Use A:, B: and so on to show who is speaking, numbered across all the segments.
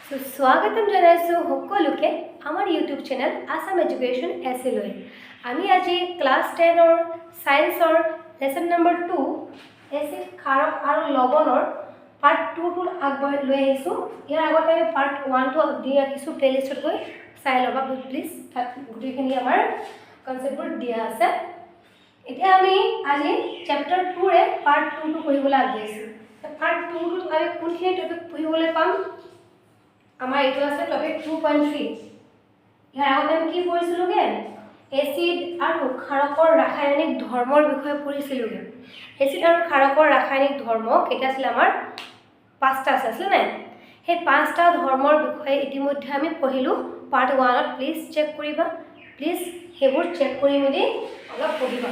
A: स्वागतम जनाइছোঁ সকলোকে আমাৰ ইউটিউব চেনেল আসাম এডুকেশ্যন এছে লৈ আমি আজি ক্লাছ 10 ৰ সায়েন্সৰ লেসন নম্বৰ 2 এসিড ক্ষাৰক আৰু লৱণৰ পাৰ্ট 2 টো আগবঢ়াই লৈ আহিছোঁ। ইয়াৰ আগতে আমি পাৰ্ট 1 টো দি ৰাখিছোঁ, প্লেলিষ্টত গৈ চাই ল'বা প্লিজ, তাত গোটেইখিনি আমাৰ কনসেপ্টবোৰ দিয়া আছে। এতিয়া আমি আজি চেপ্টাৰ 2 ৰে পাৰ্ট 2 টো পঢ়িবলৈ আগবাঢ়িছোঁ। পাৰ্ট 2 টো আমি কোনখিনি টপিক পঢ়িবলৈ পাম? আমাৰ এইটো আছে টপিক 2.3। ইয়াৰ আগতে আমি কি পঢ়িছিলোগে? এসিড আৰু ক্ষাৰকৰ ৰাসায়নিক ধৰ্মৰ বিষয়ে পঢ়িছিলোগে। এসিড আৰু ক্ষাৰকৰ ৰাসায়নিক ধৰ্ম কেইটা আছিল? আমাৰ পাঁচটা আছিল নাই? সেই পাঁচটা ধৰ্মৰ বিষয়ে ইতিমধ্যে আমি পঢ়িলো পাৰ্ট 1 ত। প্লিজ চেক কৰিবা, প্লিজ সেইবোৰ চেক কৰি মেলি অলপ পঢ়িবা।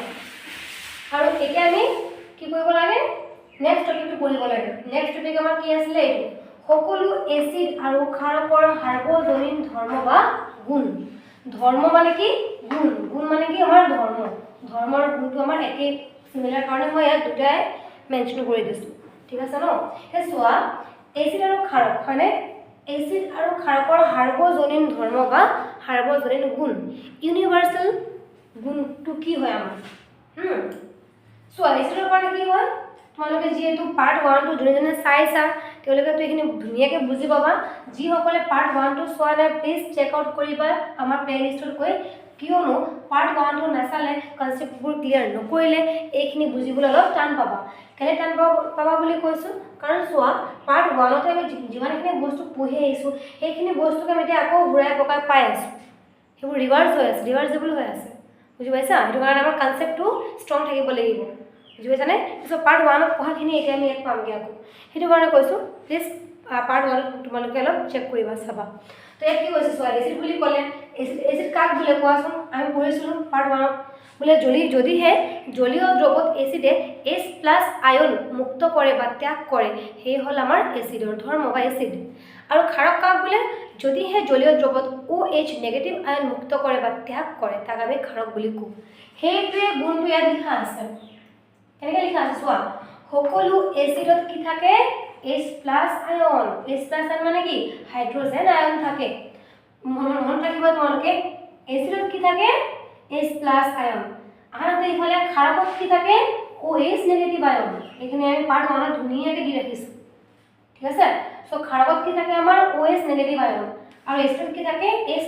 A: আৰু এতিয়া আমি কি কৰিব লাগে? নেক্সট টপিকটো পঢ়িব লাগে। নেক্সট টপিক আমাৰ কি আছিল? এইটো সকলো এসিড আৰু ক্ষাৰকৰ সাৰ্বজনীন ধৰ্ম বা গুণ। ধৰ্ম মানে কি? গুণ। গুণ মানে কি? আমাৰ ধৰ্ম। ধৰ্মৰ গুণটো আমাৰ একে সিমিলাৰ কাৰণে মই ইয়াত দুটাই মেনশন কৰি দিছো। ঠিক আছে ন? হে চোৱা, এসিড আৰু ক্ষাৰক মানে এসিড আৰু ক্ষাৰকৰ সাৰ্বজনীন ধৰ্ম বা সাৰ্বজনীন গুণ, ইউনিভাৰ্সাল গুণটো কি হয় আমাৰ? চোৱা, এসিডৰ কাৰণে কি হয়? তোমালোকে যেহেতু পাৰ্ট 1 টো যোনে চাইছা তেওঁলোকে তো এইখিনি ধুনীয়াকৈ বুজি পাবা। যিসকলে পাৰ্ট 1 টো চোৱা নাই প্লিজ চেক আউট কৰিবা আমাৰ প্লেলিষ্টত গৈ, কিয়নো পাৰ্ট 1 টো নাচালে কনসেপ্টবোৰ ক্লিয়াৰ নকৰিলে এইখিনি বুজিবলৈ অলপ টান পাবা। কেলে টান পাবা বুলি কৈছো? কাৰণ চোৱা, পাৰ্ট 1 তে আমি যিমানখিনি বস্তু পঢ়ি আহিছো সেইখিনি বস্তুকে আমি এতিয়া আকৌ ঘূৰাই পকাই পাই আছো। সেইবোৰ ৰিভাৰ্স হৈ আছে, ৰিভাৰ্সিবল হৈ আছে। বুজি পাইছা? সেইটো কাৰণে আমাৰ কনসেপ্টটো ষ্ট্ৰং থাকিব লাগিব। বুজি পাইছানে? পিছত পাৰ্ট 1 ত পঢ়াখিনি এতিয়া আমি ইয়াত পামগৈ আকৌ। সেইটো কাৰণে কৈছোঁ প্লিজ পাৰ্ট 1 তোমালোকে অলপ চেক কৰিবা, চাবা। তো ইয়াত কি কৈছে চোৱা, এসিড বুলি ক'লে এসিড কাক বোলে কোৱাচোন? আমি পঢ়িছিলোঁ পাৰ্ট 1 ত। বোলে যদিহে জলীয় দ্ৰৱত এসিডে H+ আয়ন মুক্ত কৰে বা ত্যাগ কৰে, সেই হ'ল আমাৰ এসিডৰ ধৰ্ম বা এসিড। আৰু ক্ষাৰক কাক বোলে? যদিহে জলীয় দ্ৰৱত OH নেগেটিভ আয়ন মুক্ত কৰে বা ত্যাগ কৰে, তাক আমি ক্ষাৰক বুলি কওঁ। সেইটোৱে গুণটো ইয়াত লিখা আছে। কেনেকৈ লিখা আছে চোৱা, সকলো এসিডত কি থাকে? H+ আয়ন। H+ আয়ন মানে কি? হাইড্ৰোজেন আয়ন থাকে। মনত ৰাখিবা তোমালোকে, এসিডত কি থাকে? H+ আয়ন। আনহাতে ইফালে ক্ষাৰকত কি থাকে? OH নেগেটিভ আয়ন। এইখিনি আমি পাৰ্ট 1 ত ধুনীয়াকৈ দি ৰাখিছোঁ। ঠিক আছে? সো ক্ষাৰকত কি থাকে? আমাৰ OH নেগেটিভ আয়ন। আৰু এসিডত কি থাকে? H+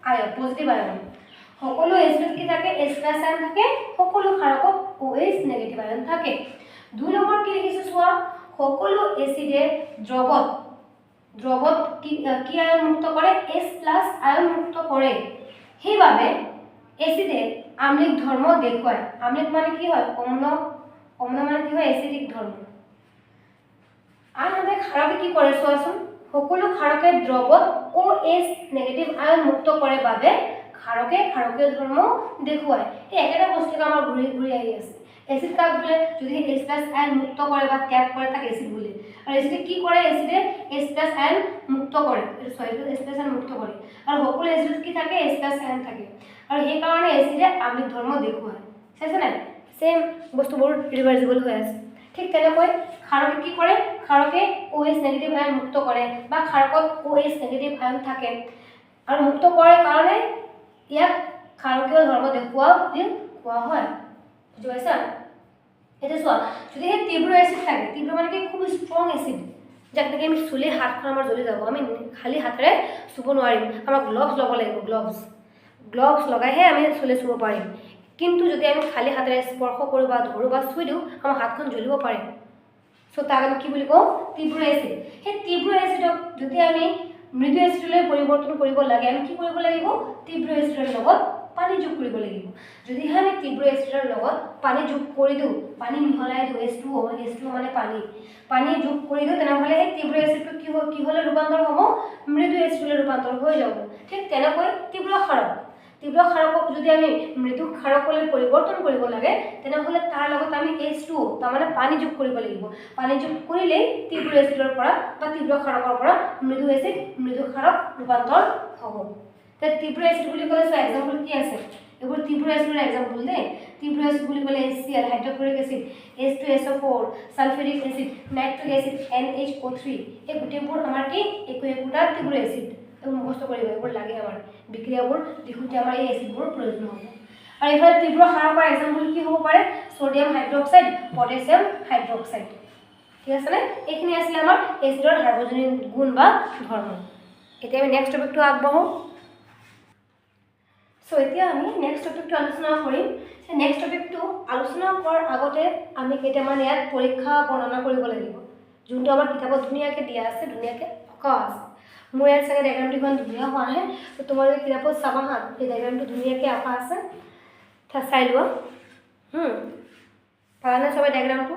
A: আয়ন, পজিটিভ আয়ন। সকলো এসিডত কি থাকে? H+ আয়ন থাকে। সকলো ক্ষাৰকত OH নেগেটিভ আয়ন থাকে। 2 নম্বৰ কি লিখিছো চোৱা, সকলো এসিডে দ্ৰৱত কি আয়ন মুক্ত কৰে? H+ আয়ন মুক্ত কৰে। সেইবাবে এসিডে আম্লিক ধৰ্ম দেখুৱায়। আম্লিক মানে কি হয়? অম্ল। অম্ল মানে কি হয়? এসিডিক ধৰ্ম। আনহাতে ক্ষাৰকে কি কৰে চোৱাচোন, সকলো ক্ষাৰকে দ্ৰৱত OH নেগেটিভ আয়ন মুক্ত কৰে বাবে ক্ষাৰকে ক্ষাৰকীয় ধৰ্ম দেখুৱায়। এই একেটা বস্তুকে আমাৰ ঘূৰি আহি আছে। এসিড কাক বোলে? যদি H+ আয়ন মুক্ত কৰে বা ত্যাগ কৰে তাক এসিড বোলে। আৰু এসিডে কি কৰে? এসিডে H+ আয়ন মুক্ত কৰে। H+ আয়ন মুক্ত কৰে। আৰু সকলো এসিডত কি থাকে? H+ আয়ন থাকে। আৰু সেই কাৰণে এসিডে আম্লিক ধৰ্ম দেখুৱায়। চাইছে নাই? সেম বস্তুবোৰ ৰিভাৰ্সিবল হৈ আছে। ঠিক তেনেকৈ ক্ষাৰকে কি কৰে? ক্ষাৰকে OH নেগেটিভ আয়ন মুক্ত কৰে বা ক্ষাৰকত OH নেগেটিভ আয়ন থাকে। আৰু মুক্ত কৰে কাৰণে ইয়াক ক্ষাৰকীয় ধৰ্ম দেখুওৱা বুলি কোৱা হয়। বুজি পাইছা? এতিয়া চোৱা, যদি সেই তীব্ৰ এসিড থাকে, তীব্ৰ মানে কি? খুব ষ্ট্ৰং এসিড, যাক নেকি আমি চুলে হাতখন আমাৰ জ্বলি যাব, আমি খালি হাতেৰে চুব নোৱাৰিম, আমাক গ্লভছ ল'ব লাগিব। গ্লভছ লগাইহে আমি চুলে চুব পাৰিম। কিন্তু যদি আমি খালি হাতেৰে স্পৰ্শ কৰোঁ বা ধৰোঁ বা চুই দিওঁ, আমাৰ হাতখন জ্বলিব পাৰে। সো তাক আমি কি বুলি কওঁ? তীব্ৰ এসিড। সেই তীব্ৰ এসিডক যদি আমি মৃদু এসিডলৈ পৰিৱৰ্তন কৰিব লাগে, আমি কি কৰিব লাগিব? তীব্ৰ এসিডৰ লগত পানী যোগ কৰিব লাগিব। যদিহে আমি তীব্ৰ এসিডৰ লগত পানী যোগ কৰি দিওঁ, পানী মিহলাই দিওঁ, H2O মানে পানী যোগ কৰি দিওঁ, তেনেহ'লে সেই তীব্ৰ এসিডটো কি হ'লে ৰূপান্তৰ হ'ব? মৃদু এসিডলৈ ৰূপান্তৰ হৈ যাব। ঠিক তেনেকৈ তীব্ৰ ক্ষাৰকক যদি আমি মৃদু ক্ষাৰকলৈ পৰিৱৰ্তন কৰিব লাগে, তেনেহ'লে তাৰ লগত আমি H2O তাৰমানে পানী যোগ কৰিব লাগিব। পানী যোগ কৰিলেই তীব্ৰ এসিডৰ পৰা বা তীব্ৰ ক্ষাৰকৰ পৰা মৃদু ক্ষাৰক ৰূপান্তৰ হ'ব। তে তীব্ৰ এসিড বুলি ক'লে চোৱা এক্সাম্পল কি আছে? এইবোৰ তীব্ৰ এচিডৰ এক্সাম্পল দেই। তীব্ৰ এচিড বুলি ক'লে HCl hydrochloric acid, H2SO4, sulphuric acid, nitric acid, NHO3 এই গোটেইবোৰ আমাৰ কি একোটা তীব্ৰ এচিড। এইবোৰ মুখস্থ কৰিব, এইবোৰ লাগে আমাৰ বিক্ৰিয়াবোৰ লিখোঁতে আমাৰ এই এচিডবোৰ প্ৰয়োজন হ'ব। আৰু এইফালে তীব্ৰ ক্ষাৰকৰ এক্সাম্পল কি হ'ব পাৰে? Sodium hydroxide, potassium hydroxide. ঠিক আছে নে? এইখিনি আছিলে আমাৰ এচিডৰ সাৰ্বজনীন গুণ বা ধৰ্ম। এতিয়া আমি নেক্সট টপিকটো আগবাঢ়োঁ। সো এতিয়া আমি নেক্সট টপিকটো আলোচনা কৰিম। নেক্সট টপিকটো আলোচনা কৰাৰ আগতে আমি কেইটামান ইয়াত পৰীক্ষা বৰ্ণনা কৰিব লাগিব, যোনটো আমাৰ কিতাপত ধুনীয়াকৈ দিয়া আছে, ধুনীয়াকৈ অঁকা আছে। মোৰ ইয়াত চাগে ডায়েগ্ৰামটো ইমান ধুনীয়া হোৱা নাই, তো তোমালোকে কিতাপত চাবা হা, এই ডায়েগ্ৰামটো ধুনীয়াকৈ অঁকা আছে, চাই লোৱা। পালানে চাবা ডায়েগ্ৰামটো?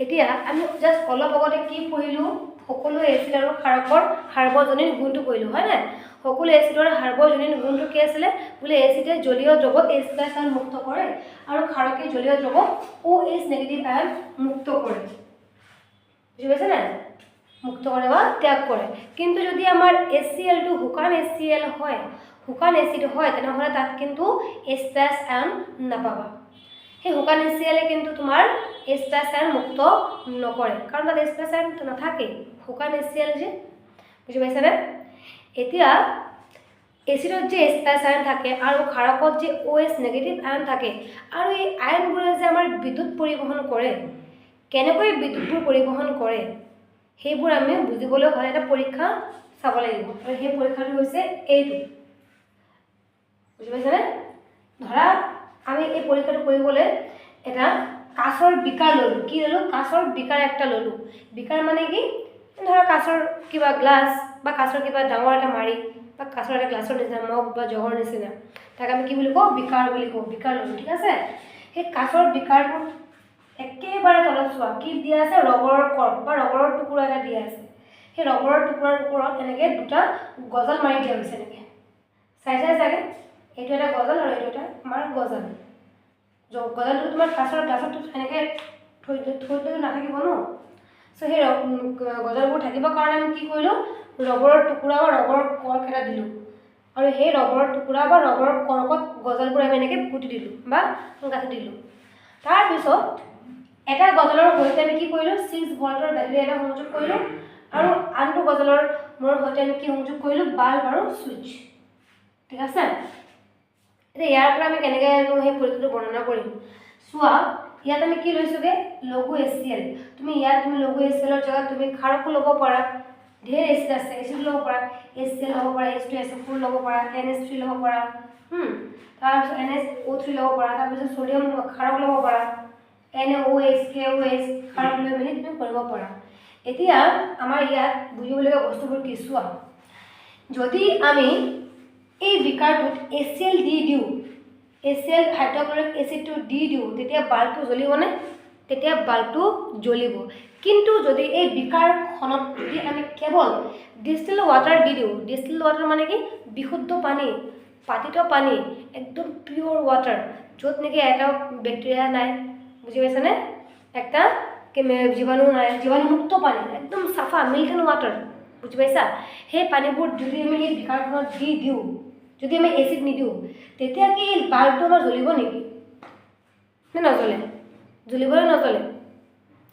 A: এতিয়া আমি জাষ্ট অলপ আগতে কি পঢ়িলোঁ? সকলো এচিড আৰু ক্ষাৰকৰ সাৰ্বজনীন গুণটো পঢ়িলোঁ, হয় নাই? সকলো এচিডৰ সাৰ্বজনীন গুণটো কি আছিলে? বোলে এচিডে জলীয় দ্ৰৱত H+ আয়ন মুক্ত কৰে আৰু ক্ষাৰকে জলীয় দ্ৰৱত OH নেগেটিভ আয়ন মুক্ত কৰে। বুজি পাইছে নাই? মুক্ত কৰে বা ত্যাগ কৰে। কিন্তু যদি আমাৰ HCl টো শুকান HCl হয়, শুকান এচিড হয়, তেনেহ'লে তাত কিন্তু H+ আয়ন নাপাবা। সেই শুকান HCl কিন্তু তোমাৰ H+ আয়ন মুক্ত নকৰে, কাৰণ তাত H+ আয়ন নাথাকে, শুকান HCl যে। বুজি পাইছেনে? এতিয়া এচিডত যে H+ আয়ন থাকে আৰু ক্ষাৰকত যে OH নেগেটিভ আয়ন থাকে, আৰু এই আয়নবোৰে যে আমাৰ বিদ্যুৎ পৰিবহণ কৰে, কেনেকৈ বিদ্যুৎবোৰ পৰিবহণ কৰে সেইবোৰ আমি বুজিবলৈ হ'লে এটা পৰীক্ষা চাব লাগিব। আৰু সেই পৰীক্ষাটো হৈছে এইটো। বুজি পাইছেনে? ধৰা আমি এই পৰীক্ষাটো কৰিবলৈ এটা কাঁচৰ বিকাৰ ল'লোঁ। কি ল'লোঁ? কাঁচৰ বিকাৰ একটা ল'লোঁ। বিকাৰ মানে কি? ধৰা কাঁচৰ কিবা গ্লাছ বা কাঁচৰ কিবা ডাঙৰ এটা মাৰি বা কাঁচৰ এটা গ্লাছৰ নিচিনা মগ বা জগৰ নিচিনা, তাক আমি কি বুলি কওঁ? বিকাৰ বুলি কওঁ। বিকাৰ ল'লোঁ, ঠিক আছে? সেই কাঁচৰ বিকাৰটো একেবাৰে তলত চোৱা, কি দিয়া আছে? ৰবৰৰ কৰ্ক বা ৰবৰৰ টুকুৰা এটা দিয়া আছে। সেই ৰবৰৰ টুকুৰাৰ ওপৰত এনেকৈ দুটা গজাল মাৰি দিয়া হৈছে। এনেকৈ চাই চাগে, এইটো এটা গজাল আৰু এইটো এটা আমাৰ গজাল। গজালটো তোমাৰ কাঁচৰ গ্লাছত এনেকৈ থৈ নাথাকিব ন। চ' সেই গজালবোৰ থাকিবৰ কাৰণে আমি কি কৰিলোঁ? ৰবৰৰ টুকুৰা বা ৰবৰৰ কৰ্ক এটা দিলোঁ, আৰু সেই ৰবৰৰ টুকুৰা বা ৰবৰৰ কৰ্কত গজালবোৰ আমি এনেকৈ পুতি দিলোঁ বা গাঁঠি দিলোঁ। তাৰপিছত এটা গজালৰ সৈতে আমি কি কৰিলোঁ? 6 ভল্টৰ বেটাৰী এটা সংযোগ কৰিলোঁ, আৰু আনটো গজালৰ মোৰ সৈতে আমি কি সংযোগ কৰিলোঁ? বাল্ব আৰু ছুইচ। ঠিক আছে? এতিয়া ইয়াৰ পৰা আমি কেনেকৈ সেই পৰীক্ষাটো বৰ্ণনা কৰিম চোৱা। ইয়াত আমি কি লৈছোঁগৈ? লঘু HCl। তুমি লঘু HClৰ জেগাত তুমি ক্ষাৰকো ল'ব পাৰা, ঢেৰ এচিড আছে, এচিড ল'ব পাৰা, HCl ল'ব পাৰা, H2SO4 ল'ব পাৰা, NH3 ল'ব পাৰা, তাৰপিছত NaOH ল'ব পাৰা, তাৰপিছত ছ'ডিয়াম ক্ষাৰক ল'ব পাৰা, NaOH, KOH ক্ষাৰক লৈ মেলি তুমি কৰিব পাৰা। এতিয়া আমাৰ ইয়াত বুজিবলগীয়া বস্তুবোৰ কি চোৱা। যদি আমি এই বিকাৰটোত HCl দি দিওঁ, HCl হাইড্ৰক্লৰিক এচিডটো দি দিওঁ, তেতিয়া বাল্বটো জ্বলিবনে? তেতিয়া বাল্বটো জ্বলিব। কিন্তু যদি এই বিকাৰখনত যদি আমি কেৱল ডিষ্টিল ৱাটাৰ দি দিওঁ, ডিষ্টিল ৱাটাৰ মানে কি? বিশুদ্ধ পানী, পাতিত পানী, একদম পিয়'ৰ ৱাটাৰ, য'ত নেকি এটা বেক্টেৰিয়া নাই, বুজি পাইছেনে? একটা জীৱাণু নাই, জীৱাণুমুক্ত পানী, একদম চাফা মিল্ক এণ্ড ৱাটাৰ। বুজি পাইছা? সেই পানীবোৰ যদি আমি এই বিকাৰখনত দি দিওঁ, যদি আমি এচিড নিদিওঁ, তেতিয়া কি বাল্বটো আমাৰ জ্বলিব নেকি? নে নজ্বলে? জ্বলিবনে নজ্বলে?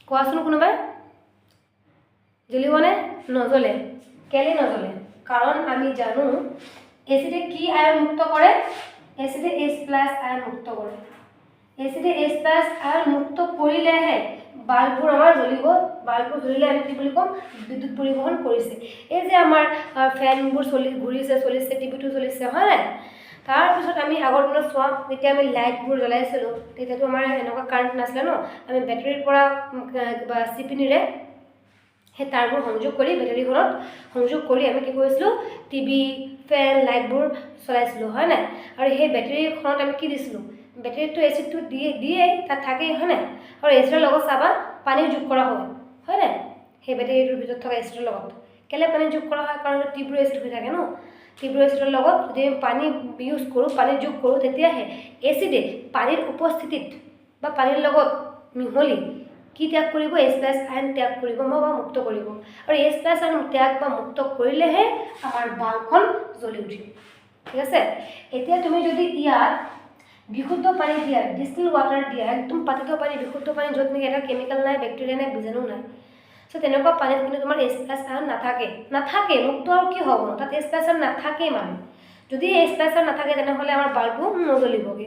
A: কোৱাচোন কোনোবাই। জ্বলিবনে? নজ্বলে। কেলৈ নজ্বলে? কাৰণ আমি জানো এচিডে কি আয়ন মুক্ত কৰে? এচিডে H+ আয়ন মুক্ত কৰে। এচিডে H+ আয়ন মুক্ত কৰিলেহে বাল্ববোৰ আমাৰ জ্বলিব। বাল্ববোৰ জ্বলিলে আমি কি বুলি ক'ম? বিদ্যুৎ পৰিবহণ কৰিছে। এই যে আমাৰ ফেনবোৰ চলিছে, টিভিটো চলিছে, হয় নাই? তাৰপিছত আমি আগৰ দিনত চোৱা, যেতিয়া আমি লাইটবোৰ জ্বলাইছিলোঁ, তেতিয়াতো আমাৰ এনেকুৱা কাৰেণ্ট নাছিলে ন। আমি বেটাৰীৰ পৰা কিবা চিপিনিৰে সেই তাৰবোৰ সংযোগ কৰি বেটাৰীখনত সংযোগ কৰি আমি কি কৰিছিলোঁ? টিভি, ফেন, লাইটবোৰ চলাইছিলোঁ, হয় নাই? আৰু সেই বেটাৰীখনত আমি কি দিছিলোঁ? বেটাৰীটো এচিডটো দিয়েই তাত থাকেই, হয় নাই? আৰু এচিডৰ লগত চাবা পানী যোগ কৰা হয় নাই? সেই বেটাৰীটোৰ ভিতৰত থকা এচিডৰ লগত কেলৈ পানী যোগ কৰা হয়? কাৰণ তীব্ৰ এচিড হৈ থাকে ন। তীব্ৰ এচিডৰ লগত যদি আমি পানী ইউজ কৰোঁ, পানী যোগ কৰোঁ, তেতিয়াহে এচিডে পানীৰ উপস্থিতিত বা পানীৰ লগত মিহলি কি ত্যাগ কৰিব? H+ আয়ন ত্যাগ কৰিব বা মুক্ত কৰিব। আৰু H+ আয়ন ত্যাগ বা মুক্ত কৰিলেহে আমাৰ বাল্বখন জ্বলি উঠিব। ঠিক আছে। এতিয়া তুমি যদি ইয়াত বিশুদ্ধ পানী দিয়া, ডিষ্টিল ৱাটাৰ দিয়া, একদম পাতিত পানী, বিশুদ্ধ পানী, য'ত নেকি এটা কেমিকেল নাই, বেক্টেৰিয়া নাই, বীজাণু নাই, চ' তেনেকুৱা পানীত কিন্তু তোমাৰ H+ আয়ন নাথাকে মুক্ত। আৰু কি হ'ব তাত H+ আয়ন নাথাকেই মানে। যদি H+ আয়ন নাথাকে তেনেহ'লে আমাৰ বাল্বটো নজ্বলিবগৈ।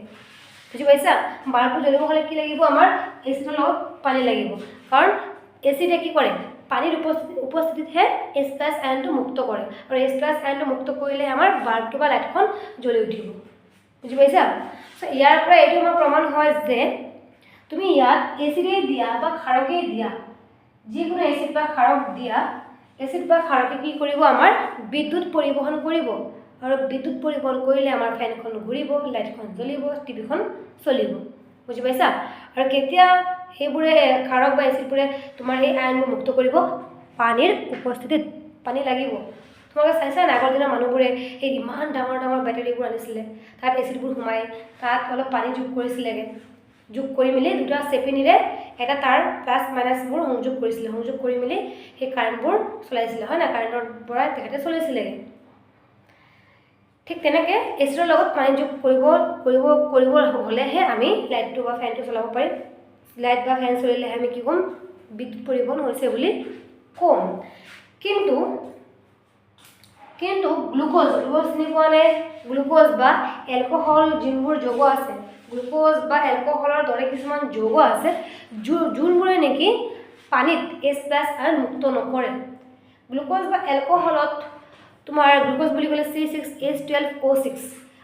A: বুজি পাইছা? বাল্বটো জ্বলিব হ'লে কি লাগিব? আমাৰ এচিডৰ লগত পানী লাগিব, কাৰণ এচিডে কি কৰে? পানীৰ উপস্থিতিতহে H+ আয়নটো মুক্ত কৰে, আৰু H+ আয়নটো মুক্ত কৰিলে আমাৰ বাল্বটো বা লাইটখন জ্বলি উঠিব। বুজি পাইছা? চ' ইয়াৰ পৰা এইটো আমাৰ প্ৰমাণ হয় যে তুমি ইয়াত এচিডেই দিয়া বা ক্ষাৰকেই দিয়া, যিকোনো এচিড বা ক্ষাৰক দিয়া, এচিড বা ক্ষাৰকে কি কৰিব? আমাৰ বিদ্যুৎ পৰিবহণ কৰিব, আৰু বিদ্যুৎ পৰিবহণ কৰিলে আমাৰ ফেনখন ঘূৰিব, লাইটখন জ্বলিব, টিভিখন চলিব। বুজি পাইছা? আৰু কেতিয়া সেইবোৰে ক্ষাৰক বা এচিডবোৰে তোমাৰ এই আয়নবোৰ মুক্ত কৰিব? পানীৰ উপস্থিতিত। পানী লাগিব। তোমালোকে চাইছা নাই আগৰ দিনৰ মানুহবোৰে এই ইমান ডাঙৰ ডাঙৰ বেটাৰীবোৰ আনিছিলে, তাত এচিডবোৰ সোমাই তাত অলপ পানী যোগ কৰিছিলেগৈ, যোগ কৰি মেলি দুটা চেপিনিৰে এটা তাৰ প্লাছ মাইনাছবোৰ সংযোগ কৰিছিলে, সংযোগ কৰি মেলি সেই কাৰেণ্টবোৰ চলাইছিলে, হয় নাই? কাৰেণ্টৰ পৰা তেখেতে চলাইছিলেগৈ। ঠিক তেনেকৈ এচিডৰ লগত পানী যোগ কৰিব হ'লেহে আমি লাইটটো বা ফেনটো চলাব পাৰিম। লাইট বা ফেন চলিলেহে আমি কি ক'ম? বিদ্যুৎ পৰিবহণ হৈছে বুলি ক'ম। কিন্তু গ্লুক'জ চিনি পোৱা নে? গ্লুক'জ বা এলকহল, যোনবোৰ যৌগ আছে, গ্লুক'জ বা এলকহলৰ দৰে কিছুমান যৌগ আছে যোনবোৰে নেকি পানীত H+ আয়ন মুক্ত নকৰে। গ্লুক'জ বা এলকহলত তোমাৰ গ্লুক'জ বুলি ক'লে C6H12O6,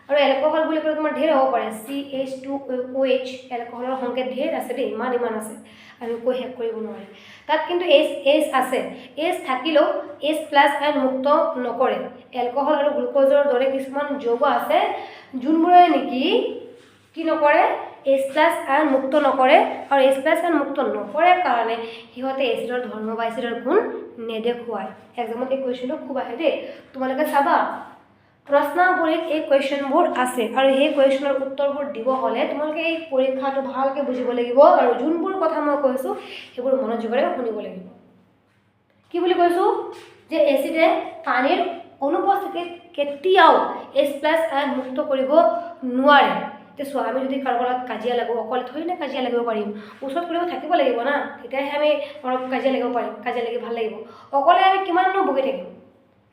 A: আৰু এলকহল বুলি ক'লে তোমাৰ ঢেৰ হ'ব পাৰে, CH2OH। এলকহলৰ সংকেত ঢেৰ আছে দেই, ইমান আছে, আমি কৈ শেষ কৰিব নোৱাৰি। তাত কিন্তু H আছে। H থাকিলেও H+ আয়ন মুক্ত নকৰে। এলকহল আৰু গ্লুক'জৰ দৰে কিছুমান যৌগ আছে যোনবোৰে নেকি কি নকৰে? H+ আয়ন মুক্ত নকৰে, আৰু H+ আয়ন মুক্ত নকৰে কাৰণে সিহঁতে এচিডৰ ধৰ্ম বা এচিডৰ গুণ নেদেখুৱায়। এক্সামত এই কুৱেশ্যনটো খুব আহে দেই, তোমালোকে চাবা প্ৰশ্নাৱলীত এই কুৱেশ্যনবোৰ আছে, আৰু সেই কুৱেশ্যনৰ উত্তৰবোৰ দিব হ'লে তোমালোকে এই পৰীক্ষাটো ভালকৈ বুজিব লাগিব, আৰু যোনবোৰ কথা মই কৈছোঁ সেইবোৰ মনোযোগেৰে শুনিব লাগিব। কি বুলি কৈছোঁ? যে এচিডে পানীৰ অনুপস্থিতিত কেতিয়াও H+ আয়ন মুক্ত কৰিব নোৱাৰে। এতিয়া চোৱা, আমি যদি কাৰোবাৰ লগত কাজিয়া লাগোঁ, অকলে থৰি না কাজিয়া লাগিব পাৰিম? ওচৰত কোনোবা থাকিব লাগিব না, তেতিয়াহে আমি অলপ কাজিয়া লাগিব পাৰিম, কাজিয়া লাগি ভাল লাগিব। অকলে আমি কিমাননো বকি থাকিম?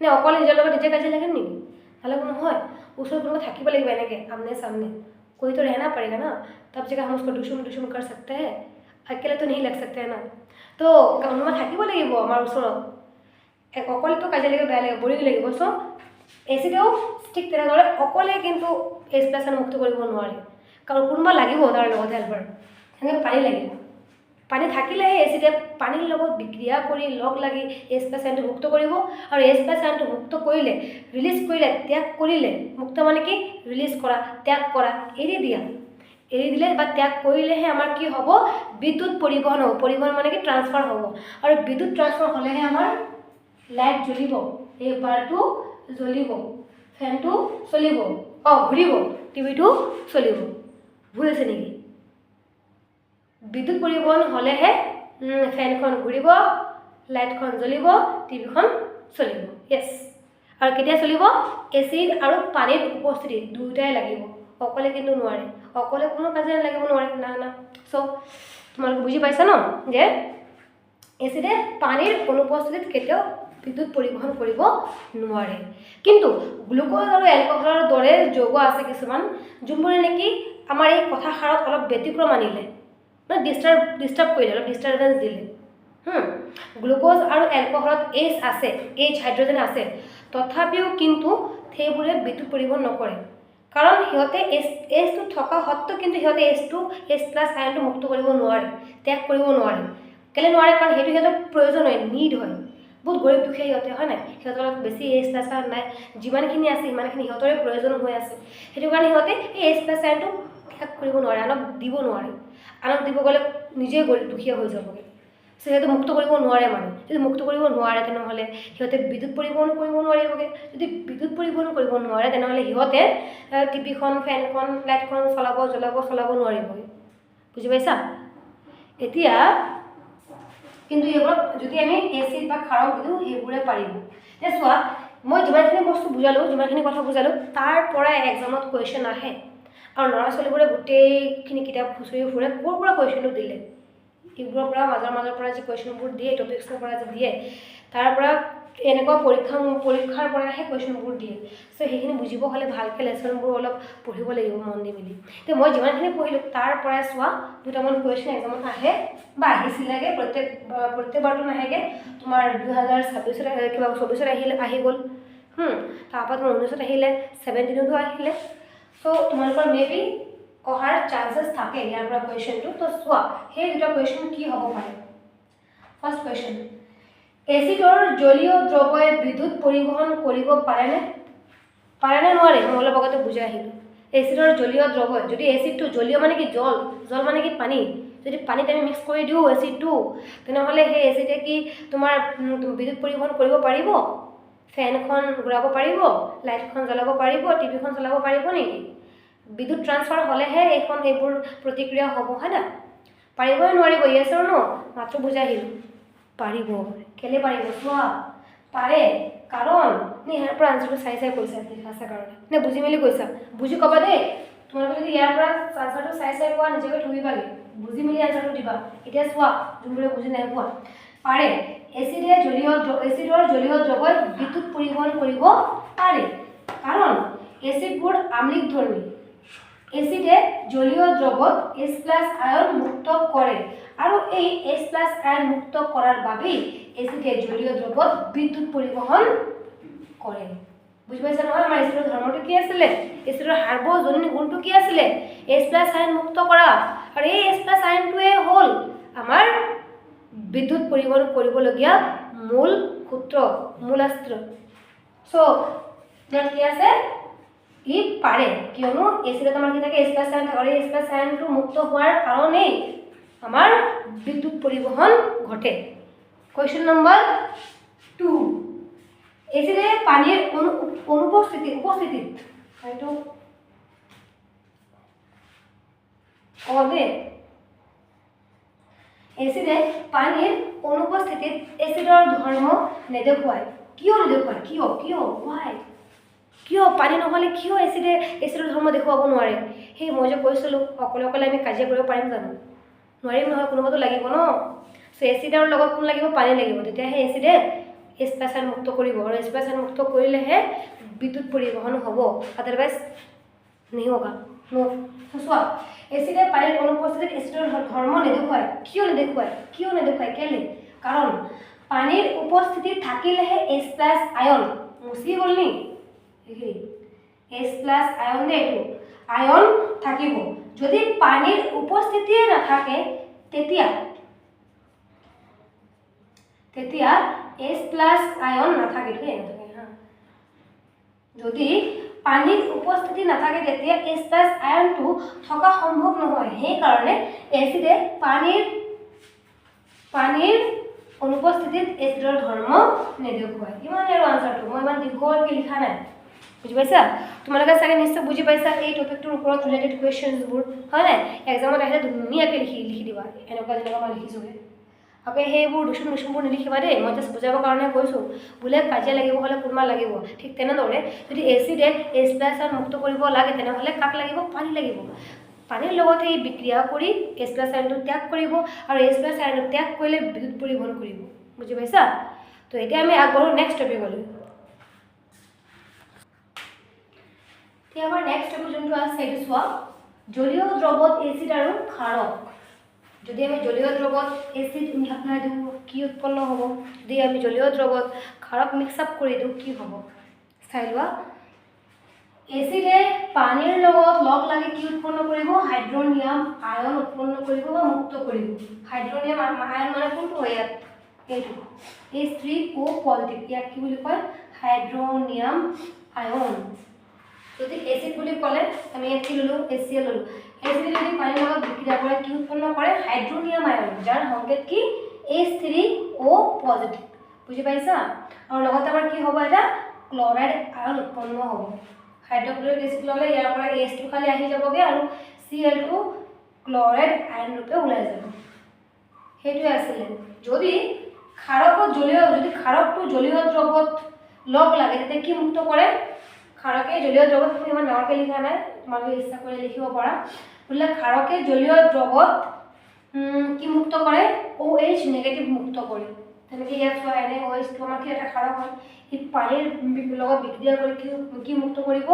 A: নে অকলে নিজৰ লগত নিজে কাজিয়া লাগিম নেকি? নালাগো নহয়। ওচৰত কোনোবা থাকিব লাগিব, এনেকৈ আমনে সাमने। कोई तो रहना पड़ेगा ना, तब जगह हम उसको दुश्मन कर सकते हैं, अकेले तो नहीं लग सकते हैं ना। तो কোনোবা থাকিব লাগিব আমাৰ ওচৰত। অকলেতো কাজিয়া লাগিব, বেয়া লাগিব, বৰিং লাগিব। চ' এচিডেও ঠিক তেনেদৰে অকলে কিন্তু H+ আয়ন মুক্ত কৰিব নোৱাৰে, কাৰণ কোনোবা লাগিব তাৰ লগত হেল্পাৰ। সেনেকৈ পানী লাগিব। পানী থাকিলেহে এচিডে পানীৰ লগত বিক্ৰিয়া কৰি লগ লাগি H+ আয়নটো মুক্ত কৰিব, আৰু H+ আয়নটো মুক্ত কৰিলে, ৰিলিজ কৰিলে, ত্যাগ কৰিলে, মুক্ত মানে কি? ৰিলিজ কৰা, ত্যাগ কৰা, এৰি দিলে বা ত্যাগ কৰিলেহে আমাৰ কি হ'ব? বিদ্যুৎ পৰিবহণ হ'ব। পৰিবহণ মানে কি? ট্ৰান্সফাৰ হ'ব, আৰু বিদ্যুৎ ট্ৰান্সফাৰ হ'লেহে আমাৰ লাইট জ্বলিব, এই বাল্বটো জ্বলিব, ফেনটো চলিব, ঘূৰিব, টিভিটো চলিব। ভুল হৈছে নেকি? বিদ্যুৎ পৰিবহণ হ'লেহে ফেনখন ঘূৰিব, লাইটখন জ্বলিব, টিভিখন চলিব। য়েছ। আৰু কেতিয়া চলিব? এচিড আৰু পানীৰ উপস্থিতি দুয়োটাই লাগিব, অকলে কিন্তু নোৱাৰে। অকলে কোনো কাজিয়া লাগিব নোৱাৰে, না। চ' তোমালোকে বুজি পাইছা ন, যে এচিডে পানীৰ অনুপস্থিতিত কেতিয়াও বিদ্যুৎ পৰিবহণ কৰিব নোৱাৰে। কিন্তু গ্লুক'জ আৰু এলকহলৰ দৰে যৌগ আছে কিছুমান যোনবোৰে নেকি আমাৰ এই কথাষাৰত অলপ ব্যতিক্ৰম আনিলে, মানে ডিষ্টাৰ্ব কৰিলে, অলপ ডিষ্টাৰ্বেঞ্চ দিলে। গ্লুক'জ আৰু এলকহলত H আছে, হাইড্ৰজেন আছে, তথাপিও কিন্তু সেইবোৰে বিদ্যুৎ পৰিবহণ নকৰে, কাৰণ সিহঁতে H2 থকা সত্ত্বেও কিন্তু সিহঁতে H+ আয়নটো মুক্ত কৰিব নোৱাৰে, ত্যাগ কৰিব নোৱাৰে। কেলৈ নোৱাৰে? কাৰণ সেইটো সিহঁতৰ প্ৰয়োজন হয়, নিড হয়। বহুত গৰীব দুখীয়া সিহঁতে, হয় নাই? সিহঁতৰ লগত বেছি H+ আয়ন নাই, যিমানখিনি আছে সিমানখিনি সিহঁতৰে প্ৰয়োজন হৈ আছে। সেইটো কাৰণে সিহঁতে এই H+ আয়নটো ত্যাগ কৰিব নোৱাৰে, আনক দিব নোৱাৰে। আনক দিব গ'লে নিজেই গৰীব দুখীয়া হৈ যাবগৈ। চ' সিহঁতে মুক্ত কৰিব নোৱাৰে মানে। যদি মুক্ত কৰিব নোৱাৰে তেনেহ'লে সিহঁতে বিদ্যুৎ পৰিবহণ কৰিব নোৱাৰিবগৈ। যদি বিদ্যুৎ পৰিবহণ কৰিব নোৱাৰে তেনেহ'লে সিহঁতে টিভিখন, ফেনখন, লাইটখন চলাব নোৱাৰিবগৈ। বুজি পাইছা? এতিয়া কিন্তু এইবোৰক যদি আমি এচিড বা ক্ষাৰক দিওঁ সেইবোৰে পাৰিব। এতিয়া চোৱা, মই যিমানখিনি বস্তু বুজালোঁ, যিমানখিনি কথা বুজালোঁ, তাৰ পৰাই এক্সামত কুৱেশ্যন আহে। আৰু ল'ৰা ছোৱালীবোৰে গোটেইখিনি কিতাপ খুচৰি ফুৰে, ক'ৰ পৰা কুৱেশ্যনটো দিলে, ইউটিউবৰ পৰা মাজৰ পৰা যে কুৱেশ্যনবোৰ দিয়ে, টপিক্সৰ পৰা যে দিয়ে, তাৰ পৰা এনেকুৱা পৰীক্ষাৰ পৰা সেই কুৱেশ্যনবোৰ দিয়ে। চ' সেইখিনি বুজিব হ'লে ভালকৈ লেচনবোৰ অলপ পঢ়িব লাগিব মন দি মেলি। তো মই যিমানখিনি পঢ়িলোঁ তাৰ পৰাই চোৱা দুটামান কুৱেশ্যন এক্সামত আহে বা আহিছিলেগৈ, প্ৰত্যেকবাৰটো নাহেগৈ। তোমাৰ 2026 কিবা 24 আহি গ'ল, তাৰপৰা তোমাৰ 19 আহিলে, 17 আহিলে। চ' তোমালোকৰ মেবি অহাৰ চান্সেছ থাকে ইয়াৰ পৰা কুৱেশ্যনটো। তো চোৱা সেই দুটা কুৱেশ্যন কি হ'ব পাৰে। ফাৰ্ষ্ট কুৱেশ্যন, এচিডৰ জলীয় দ্ৰৱই বিদ্যুৎ পৰিবহণ কৰিব পাৰেনে? পাৰেনে নোৱাৰে? মই অলপ আগতে বুজাই আহিলোঁ। এচিডৰ জলীয় দ্ৰৱই, যদি এচিডটো জলীয় মানে কি জল মানে কি পানী, যদি পানীত আমি মিক্স কৰি দিওঁ এচিডটো, তেনেহ'লে সেই এচিডে কি তোমাৰ বিদ্যুৎ পৰিবহণ কৰিব পাৰিব? ফেনখন ঘূৰাব পাৰিব, লাইটখন জ্বলাব পাৰিব, টিভিখন চলাব পাৰিব নেকি? বিদ্যুৎ ট্ৰান্সফাৰ হ'লেহে এইবোৰ প্ৰতিক্ৰিয়া হ'ব, হয় না? পাৰিবই নোৱাৰিব? য়েছ অৰ নো? মাত্ৰ বুজাই আহিলোঁ। পাৰিব। কেলে পাৰিব চোৱা, পাৰে কাৰণ নে ইয়াৰ পৰা আনচাৰটো চাই কৈছা লিখাছা কাৰণে নে বুজি মেলি কৈছা? বুজি ক'বা দেই। তোমালোকে যদি ইয়াৰ পৰা আনচাৰটো চাই কোৱা, নিজকে ধৰিবাগৈ, বুজি মেলি আনচাৰটো দিবা। এতিয়া চোৱা, যোনবোৰে বুজি নাই পোৱা, পাৰে। এচিডৰ জলীয় দ্ৰৱই বিদ্যুৎ পৰিবহণ কৰিব পাৰে, কাৰণ এচিডবোৰ আম্লিকধৰ্মী। এচিডে জলীয় দ্ৰৱত H+ আয়ন মুক্ত কৰে, আৰু এই H+ আয়ন মুক্ত কৰাৰ বাবেই এচিডে জলীয় দ্ৰৱত বিদ্যুৎ পৰিবহণ কৰে। বুজি পাইছা নহয়? আমাৰ এচিডৰ ধৰ্মটো কি আছিলে? এচিডৰ সাৰ্বজনীন গুণটো কি আছিলে? H+ আয়ন মুক্ত কৰা, আৰু এই H+ আয়নটোৱে হ'ল আমাৰ বিদ্যুৎ পৰিবহণ কৰিবলগীয়া মূল সূত্ৰ, মূলাস্ত্ৰ। চ' ইয়াত কি আছে? ই পাৰে, কিয়নো এচিডত আমাৰ কি থাকে? H+ আয়ন থাকে, আৰু এই H+ আয়নটো মুক্ত হোৱাৰ কাৰণেই আমাৰ বিদ্যুৎ পৰিবহণ ঘটে। কুৱেশ্যন নম্বৰ 2, এচিডে পানীৰ উপস্থিতিত এইটো এচিডে পানীৰ অনুপস্থিতিত এচিডৰ ধৰ্ম নেদেখুৱায়। কিয় নেদেখুৱায়? কিয় পানী নহ'লে কিয় এচিডৰ ধৰ্ম দেখুৱাব নোৱাৰে? সেই মই যে কৈছিলোঁ অকলে আমি কাজিয়া কৰিব পাৰিম জানো? নোৱাৰিম নহয়, কোনোবাতো লাগিব ন। চ' এচিডৰ লগত কোন লাগিব? পানী লাগিব। তেতিয়াহে এচিডে H+ আয়ন মুক্ত কৰিব, আৰু H+ আয়ন মুক্ত কৰিলেহে বিদ্যুৎ পৰিবহণ হ'ব, আদাৰৱাইজ নিহোগা। চোৱা, এচিডে পানীৰ অনুপস্থিতিত এচিডৰ ধৰ্ম নেদেখুৱায়। কিয় নেদেখুৱায়? কেলে? কাৰণ পানীৰ উপস্থিতি থাকিলেহে H+ আয়ন মুচি গ'ল নি? H+ আয়ন দে, এইটো আয়ন থাকিব। যদি পানীৰ উপস্থিতিয়ে নাথাকে, তেতিয়া H+ আয়ন নাথাকে। যদি পানীৰ উপস্থিতি নাথাকে, তেতিয়া H+ আয়নটো থকা সম্ভৱ নহয়। সেইকাৰণে এচিডে পানীৰ অনুপস্থিতিত এচিডৰ ধৰ্ম নেদেখুৱায়। ইমানেই আৰু আনচাৰটো। মই ইমান দীঘলকৈ লিখা নাই, বুজি পাইছা? তোমালোকে চাগে নিশ্চয় বুজি পাইছা এই টপিকটোৰ ওপৰত ৰিলেটেড কুৱেশ্যনছবোৰ, হয় নাই? এক্সামত আহিলে ধুনীয়াকৈ লিখি দিবা, এনেকুৱা যেনেকুৱা মই লিখিছোঁগৈ। আকৌ সেইবোৰ দুচুমবোৰ নিলিখিবা দেই, মই জাষ্ট বুজাবৰ কাৰণে কৈছোঁ। বোলে কাজিয়া লাগিব হ'লে কোনোবা লাগিব, ঠিক তেনেদৰে যদি এচিডে H+ আয়ন মুক্ত কৰিব লাগে, তেনেহ'লে কাক লাগিব? পানী লাগিব। পানীৰ লগতে ই বিক্ৰিয়া কৰি H+ আয়নটো ত্যাগ কৰিব, আৰু H+ আয়নটো ত্যাগ কৰিলে বিদ্যুৎ পৰিবহণ কৰিব। বুজি পাইছা? তো এতিয়া আমি আগবাঢ়োঁ নেক্সট টপিকলৈ। এতিয়া আমাৰ নেক্সট টপিক যোনটো আছে সেইটো চোৱা, জলীয় দ্ৰৱত এচিড আৰু ক্ষাৰক। যদি আমি জলীয় দ্ৰৱত এচিড মিহলাই দিওঁ কি উৎপন্ন হ'ব? যদি আমি জলীয় দ্ৰৱত ক্ষাৰক মিক্স আপ কৰি দিওঁ কি হ'ব? চাই লোৱা। এচিডে পানীৰ লগত লগ লাগি কি উৎপন্ন কৰিব? হাইড্ৰনিয়াম আয়ন উৎপন্ন কৰিব বা মুক্ত কৰিব। হাইড্ৰনিয়াম আয়ন মানে কোনটো হয় ইয়াত? এইটো H3O পজিটিভ। ইয়াক কি বুলি কয়? হাইড্ৰনিয়াম আয়ন। যদি এচিড বুলি ক'লে আমি ইয়াত কি ল'লোঁ? HCl ল'লোঁ। এচিডে যদি পানীৰ লগত বিক্ৰিয়া কৰে কি উৎপন্ন কৰে? হাইড্ৰনিয়াম আয়ন, যাৰ সংকেত কি? H3O positive. বুজি পাইছা? আৰু লগতে আমাৰ কি হ'ব? এটা ক্লৰাইড আয়ন উৎপন্ন হ'ব। হাইড্ৰক্লৰিক এচিড ল'লে ইয়াৰ পৰা H2 খালি আহি যাবগৈ, আৰু Cl2 ক্লৰাইড আয়ন ৰূপে ওলাই যাব। সেইটোৱে আছিলে। যদি ক্ষাৰকটো জলীয় দ্ৰৱত লগ লাগে তেতিয়া কি মুক্ত কৰে ক্ষাৰকে জলীয় দ্ৰৱত তুমি ইমান ডাঙৰকৈ লিখা নাই তোমালোকে ইচ্ছা কৰিলে লিখিব পাৰা বোলে ক্ষাৰকে জলীয় দ্ৰৱত কি মুক্ত কৰে OH নেগেটিভ মুক্ত কৰে তেনেকৈ ইয়াত চোৱা এনে OH টো আমাৰ কি এটা ক্ষাৰক হয় ই পানীৰ লগত বিক্ৰিয়া কৰি কি মুক্ত কৰিব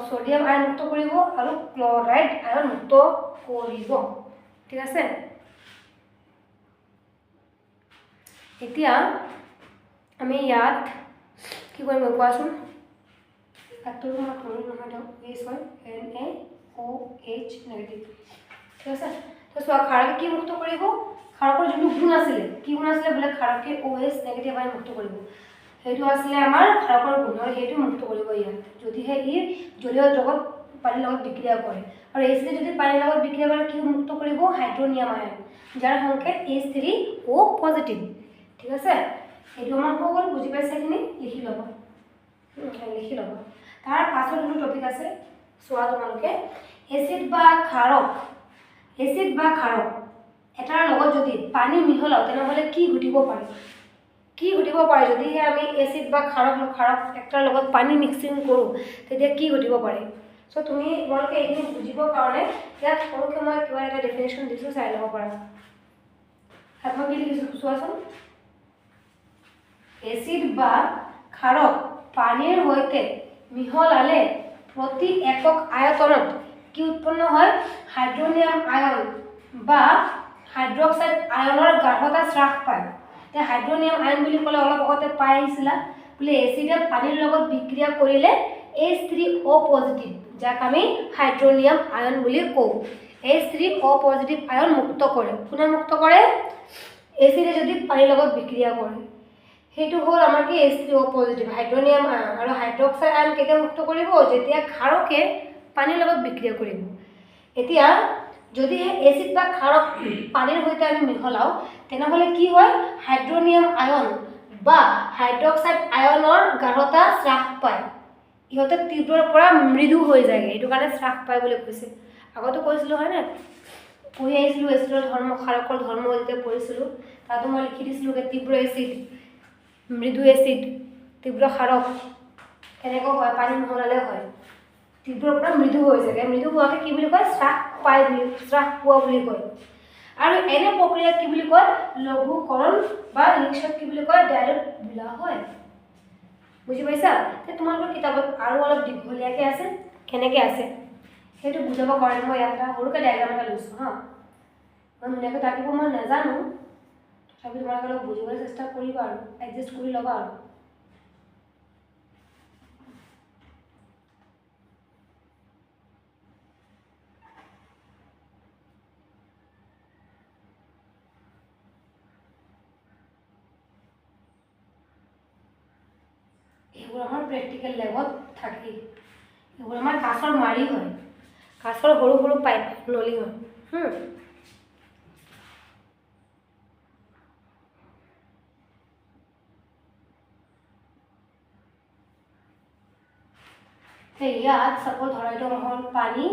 A: সোডিয়াম আয়ন মুক্ত কৰিব আৰু ক্লৰাইড আয়ন মুক্ত কৰিব ঠিক আছে এতিয়া আমি ইয়াত কি কৰিম কোৱাচোন এটো মই ক্লোৰিন নহয় দাও বেছ হয় NaOH নেগেটিভ ঠিক আছে তো চোৱা ক্ষাৰকে কি মুক্ত কৰিব ক্ষাৰকৰ যোনটো গুণ আছিলে কি গুণ আছিলে বোলে ক্ষাৰকে OH নেগেটিভ আয়ন মুক্ত কৰিব সেইটো আছিলে আমাৰ ক্ষাৰকৰ গুণ আৰু সেইটো মুক্ত কৰিব ইয়াত যদিহে ই জলীয় দ্ৰৱত পানীৰ লগত বিক্ৰিয়া কৰে আৰু এচিডে যদি পানীৰ লগত বিক্ৰিয়া কৰে কি মুক্ত কৰিব হাইড্ৰনিয়াম আয়ন যাৰ সংকেত H3O পজিটিভ ঠিক আছে এইটো আমাৰ হৈ গ'ল বুজি পাইছে এইখিনি লিখি ল'ব তাৰ পাছৰ যোনটো টপিক আছে চোৱা তোমালোকে এচিড বা ক্ষাৰক এটাৰ লগত যদি পানী মিহলাও তেনেহ'লে কি ঘটিব পাৰে যদিহে আমি এচিড বা ক্ষাৰক একটাৰ লগত পানী মিক্সিং কৰোঁ তেতিয়া কি ঘটিব পাৰে চ' তোমালোকে এইখিনি বুজিবৰ কাৰণে ইয়াত সৰুকৈ মই কিবা এটা ডেফিনেশ্যন দিছোঁ চাই ল'ব পাৰা মই কি লিখিছোঁ চোৱাচোন এচিড বা ক্ষাৰক পানীৰ সৈতে মিহলালে প্ৰতি একক আয়তনত কি উৎপন্ন হয় হাইড্ৰনিয়াম আয়ন বা হাইড্ৰক্সাইড আয়নৰ গাঢ়তা হ্ৰাস পায় তে হাইড্ৰনিয়াম আয়ন বুলি ক'লে অলপ আগতে পাই আহিছিলা বোলে এচিডে পানীৰ লগত বিক্ৰিয়া কৰিলে H3O পজিটিভ যাক আমি হাইড্ৰনিয়াম আয়ন বুলি কওঁ H3O পজিটিভ আয়ন মুক্ত কৰে কোনে মুক্ত কৰে এচিডে যদি পানীৰ লগত বিক্ৰিয়া কৰে সেইটো হ'ল আমাৰ কি H3O পজিটিভ হাইড্ৰনিয়াম আয়ন আৰু হাইড্ৰক্সাইড আয়ন কেতিয়া মুক্ত কৰিব যেতিয়া ক্ষাৰকে পানীৰ লগত বিক্ৰিয়া কৰিব এতিয়া যদিহে এচিড বা ক্ষাৰক পানীৰ সৈতে আমি মিহলাও তেনেহ'লে কি হয় হাইড্ৰনিয়াম আয়ন বা হাইড্ৰক্সাইড আয়নৰ গাঢ়তা হ্ৰাস পায় ইহঁতে তীব্ৰৰ পৰা মৃদু হৈ যায়গৈ এইটো কাৰণে হ্ৰাস পায় বুলি কৈছে আগতে কৈছিলোঁ হয় নাই পঢ়ি আহিছিলোঁ এচিডৰ ধৰ্ম ক্ষাৰকৰ ধৰ্ম যেতিয়া পঢ়িছিলোঁ তাতো মই লিখি দিছিলোঁ যে তীব্ৰ এচিড মৃদু এচিড তীব্ৰ ক্ষাৰক এনেকৈ হয় পানী মিহলালে হয় তীব্ৰৰ পৰা মৃদু হৈ যায়গৈ মৃদু হোৱাকে কি বুলি কয় হ্ৰাস পোৱা বুলি কয় আৰু এনে প্ৰক্ৰিয়া কি বুলি কয় লঘুকৰণ বা ইংলিছত কি বুলি কয় ডাইলুট বোলা হয় বুজি পাইছা তে তোমালোকৰ কিতাপত আৰু অলপ দীঘলীয়াকৈ আছে কেনেকৈ আছে সেইটো বুজাব কাৰণে মই ইয়াত এটা সৰুকৈ ডায়েগ্ৰাম এটা লৈছোঁ হা মই ধুনীয়াকৈ তাকিব মই নাজানো তথাপি তোমালোকে অলপ বুজিবলৈ চেষ্টা কৰিবা আৰু এডজাষ্ট কৰি ল'বা আৰু এইবোৰ আমাৰ প্ৰেক্টিকেল লেবত থাকি এইবোৰ আমাৰ কাছৰ মাৰি হয় কাছৰ সৰু সৰু পাইপ নলী হয় ইয়াত সাপোজ ধৰা এইটো হ'ল পানী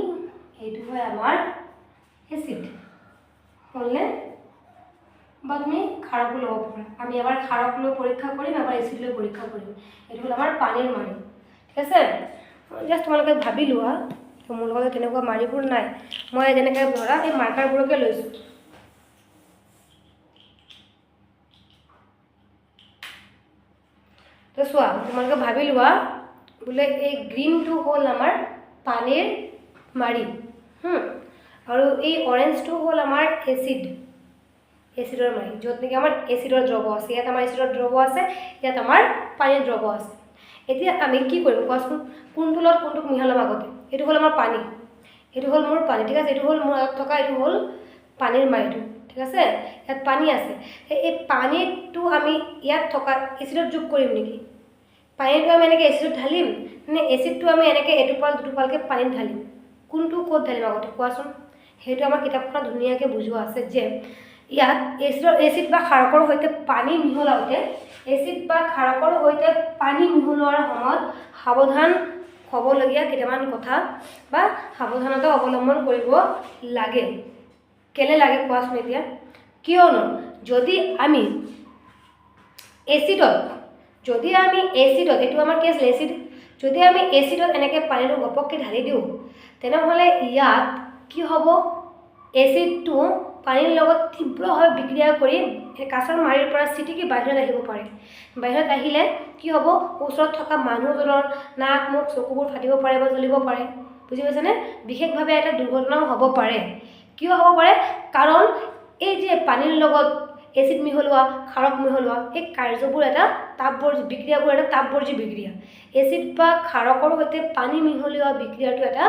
A: এইটো হয় আমাৰ এচিড হ'লনে বা তুমি ক্ষাৰকো ল'ব পাৰা আমি এবাৰ ক্ষাৰক লৈ পৰীক্ষা কৰিম এবাৰ এচিড লৈ পৰীক্ষা কৰিম এইটো হ'ল আমাৰ পানীৰ মাৰি ঠিক আছে জাষ্ট তোমালোকে ভাবি লোৱা মোৰ লগত তেনেকুৱা মাৰিবোৰ নাই মই যেনেকৈ ধৰা এই মাৰ্কাৰবোৰকে লৈছোঁ তো চোৱা তোমালোকে ভাবি লোৱা বোলে এই গ্ৰীণটো হ'ল আমাৰ পানীৰ মাৰি আৰু এই অৰেঞ্জটো হ'ল আমাৰ এচিডৰ মাৰি য'ত নেকি আমাৰ এচিডৰ দ্ৰৱ আছে ইয়াত আমাৰ এচিডৰ দ্ৰৱ আছে ইয়াত আমাৰ পানীৰ দ্ৰৱ আছে এতিয়া আমি কি কৰিম কোৱাচোন কোনটো লগত কোনটোক মিহলাম আগতে এইটো হ'ল আমাৰ পানী এইটো হ'ল মোৰ পানী ঠিক আছে এইটো হ'ল মোৰ আগত থকা এইটো হ'ল পানীৰ মাৰিটো ঠিক আছে ইয়াত পানী আছে এই পানীটো আমি ইয়াত থকা এচিডত যোগ কৰিম নেকি পানীটো আমি এনেকৈ এচিডত ঢালিম নে এচিডটো আমি এনেকৈ এটোপাল দুটোপালকৈ পানীত ঢালিম কোনটো ক'ত ঢালিম আগতে কোৱাচোন সেইটো আমাৰ কিতাপখনত ধুনীয়াকৈ বুজোৱা আছে যে ইয়াত এচিড বা ক্ষাৰকৰ সৈতে পানী মিহলাওঁতে এচিড বা ক্ষাৰকৰ সৈতে পানী মিহলোৱাৰ সময়ত সাৱধান হ'বলগীয়া কেইটামান কথা বা সাৱধানতা অৱলম্বন কৰিব লাগে কেলে লাগে কোৱাচোন এতিয়া কিয়নো যদি আমি এচিডত যদি আমি এচিডত, এইটো আমাৰ কি আছিলে এচিড, যদি আমি এচিডত এনেকৈ পানীটো ঘপককৈ ঢালি দিওঁ তেনেহ'লে ইয়াত কি হ'ব, এচিডটো পানীৰ লগত তীব্ৰভাৱে বিক্ৰিয়া কৰি কাছৰ মাৰিৰ পৰা ছিটিকি বাহিৰত আহিব পাৰে। বাহিৰত আহিলে কি হ'ব, ওচৰত থকা মানুহজনৰ নাক মুখ চকুবোৰ ফাটিব পাৰে বা জ্বলিব পাৰে। বুজি পাইছেনে? বিশেষভাৱে এটা দুৰ্ঘটনাও হ'ব পাৰে। কিয় হ'ব পাৰে? কাৰণ এই যে পানীৰ লগত এচিড মিহলোৱা, ক্ষাৰক মিহলোৱা, এই কাৰ্যবোৰ এটা তাপবৰ্জি বিক্ৰিয়াবোৰ এটা তাপবৰ্জি বিক্ৰিয়া। এচিড বা ক্ষাৰকৰ সৈতে পানী মিহলোৱা বিক্ৰিয়াটো এটা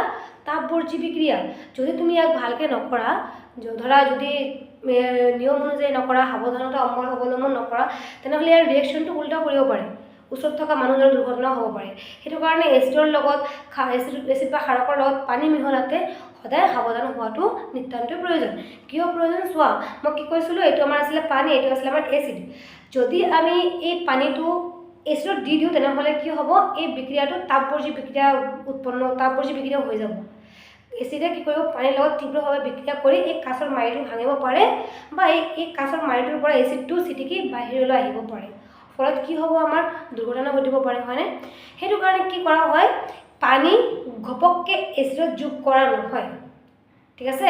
A: তাপবৰ্জি বিক্ৰিয়া। যদি তুমি ইয়াক ভালকৈ নকৰা, ধৰা যদি নিয়ম অনুযায়ী নকৰা, সাৱধানতা অৱলম্বন নকৰা, তেনেহ'লে ইয়াৰ ৰিয়েকশ্যনটো উল্টা কৰিব পাৰে, ওচৰত থকা মানুহজনৰ দুৰ্ঘটনা হ'ব পাৰে। সেইটো কাৰণে এচিডৰ লগত এচিড বা ক্ষাৰকৰ লগত পানী মিহলাতে সদায় সাৱধান হোৱাটো নিতান্তই প্ৰয়োজন। কিয় প্ৰয়োজন চোৱা, মই কি কৈছিলোঁ, এইটো আমাৰ আছিলে পানী, এইটো আছিলে আমাৰ এচিড। যদি আমি এই পানীটো এচিডত দি দিওঁ তেনেহ'লে কি হ'ব, এই বিক্ৰিয়াটো তাপবৰ্জি বিক্ৰিয়া হৈ যাব। এচিডে কি কৰিব, পানীৰ লগত তীব্ৰভাৱে বিক্ৰিয়া কৰি এই কাছৰ মাৰিটো ভাঙিব পাৰে বা এই কাছৰ মাৰিটোৰ পৰা এচিডটো ছিটিকি বাহিৰলৈ আহিব পাৰে। ফলত কি হ'ব, আমাৰ দুৰ্ঘটনা ঘটিব পাৰে, হয়নে? সেইটো কাৰণে কি কৰা হয়, পানী ঘপককৈ এচিডত যোগ কৰা নহয়। ঠিক আছে?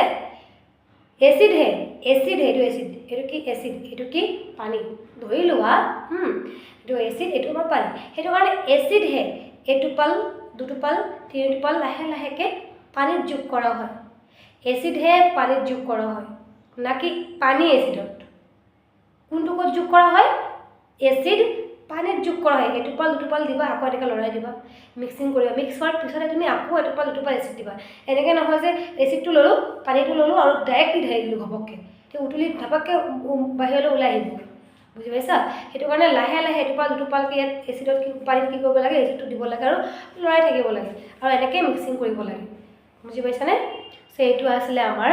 A: এচিডহে এইটো এচিড, এইটো কি এচিড, এইটো কি পানী। ধৰি লোৱা এইটো এচিড, এইটো আমাৰ পানী। সেইটো কাৰণে এচিডহে এটোপাল, দুটোপাল, তিনিটোপাল লাহে লাহেকৈ পানীত যোগ কৰা হয়। এচিডহে পানীত যোগ কৰা হয়, নাকি পানী এচিডত। কোনটো ক'ত যোগ কৰা হয়? এচিড পানীত যোগ কৰা হয়। এটোপাল দুটোপাল দিবা, আকৌ এনেকৈ লৰাই দিবা, মিক্সিং কৰিবা। মিক্স কৰাৰ পিছতে তুমি আকৌ এটোপাল দুটোপাল এচিড দিবা। এনেকৈ নহয় যে এচিডটো ল'লোঁ, পানীটো ল'লোঁ আৰু ডাইৰেক্টলি ঢালি দিলোঁ ঘপককৈ, তেতিয়া উতলি ধাপাককৈ বাহিৰলৈ ওলাই আহিব। বুজি পাইছা? সেইটো কাৰণে লাহে লাহে এটোপাল দুটোপালকৈ ইয়াত এচিডত পানীত কি কৰিব লাগে, এচিডটো দিব লাগে আৰু লৰাই থাকিব লাগে আৰু এনেকৈ মিক্সিং কৰিব লাগে। বুজি পাইছানে? চ' এইটো আছিলে আমাৰ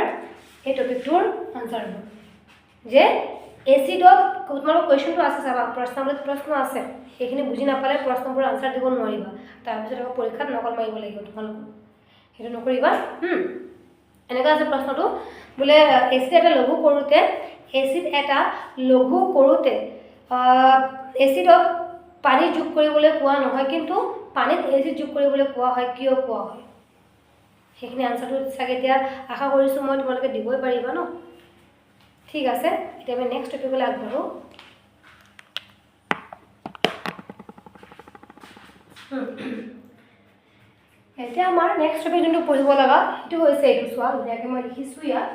A: এই টপিকটোৰ আনচাৰবোৰ, যে এচিডত তোমালোকৰ কুৱেশ্যনটো আছে, চাবা প্ৰশ্ন আছে, সেইখিনি বুজি নাপালে প্ৰশ্নবোৰ আনচাৰ দিব নোৱাৰিবা। তাৰপিছত আকৌ পৰীক্ষাত নকল মাৰিব লাগিব তোমালোকক, সেইটো নকৰিবা। এনেকুৱা আছে প্ৰশ্নটো, বোলে এচিড এটা লঘু কৰোঁতে এচিডত পানী যোগ কৰিবলৈ কোৱা নহয়, কিন্তু পানীত এচিড যোগ কৰিবলৈ কোৱা হয়, কিয় কোৱা হয়? সেইখিনি আনচাৰটো চাগে এতিয়া আশা কৰিছোঁ মই তোমালোকে দিবই পাৰিবা ন। ঠিক আছে, এতিয়া আমি নেক্সট টপিকলৈ আগবাঢ়োঁ। এতিয়া আমাৰ নেক্সট টপিক যোনটো পঢ়িব লগা সেইটো হৈছে এইটো, চোৱা ধুনীয়াকৈ মই লিখিছোঁ ইয়াত,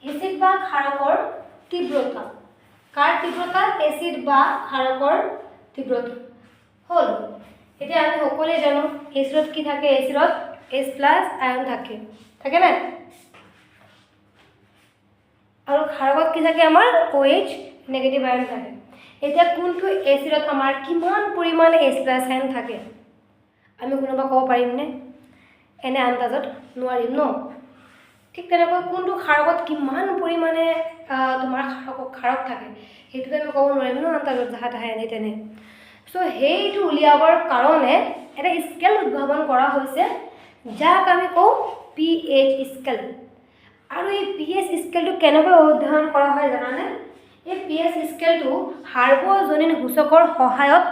A: এচিড বা ক্ষাৰকৰ তীব্ৰতা। কাৰ তীব্ৰতা? এচিড বা ক্ষাৰকৰ তীব্ৰতা হ'ল। এতিয়া আমি সকলোৱে জানো এচিডত কি থাকে, এচিডত H+ আয়ন থাকে নাই? আৰু ক্ষাৰকত কি থাকে, আমাৰ OH নেগেটিভ আয়ন থাকে। এতিয়া কোনটো এচিডত আমাৰ কিমান পৰিমাণে H+ আয়ন থাকে আমি কোনোবা ক'ব পাৰিমনে? এনে আন্দাজত নোৱাৰিম ন। ঠিক তেনেকৈ কোনটো ক্ষাৰকত কিমান পৰিমাণে তোমাৰ ক্ষাৰক থাকে সেইটোতো আমি ক'ব নোৱাৰিম ন আন্দাজত যাহা তাহে এনে তেনে। চ' সেইটো উলিয়াবৰ কাৰণে এটা স্কেল উদ্ভাৱন কৰা হৈছে, যাক আমি কওঁ pH স্কেল। আৰু এই pH স্কেলটো কেনেকৈ অধ্যয়ন কৰা হয় জানানে? এই pH স্কেলটো সাৰ্বজনীন সূচকৰ সহায়ত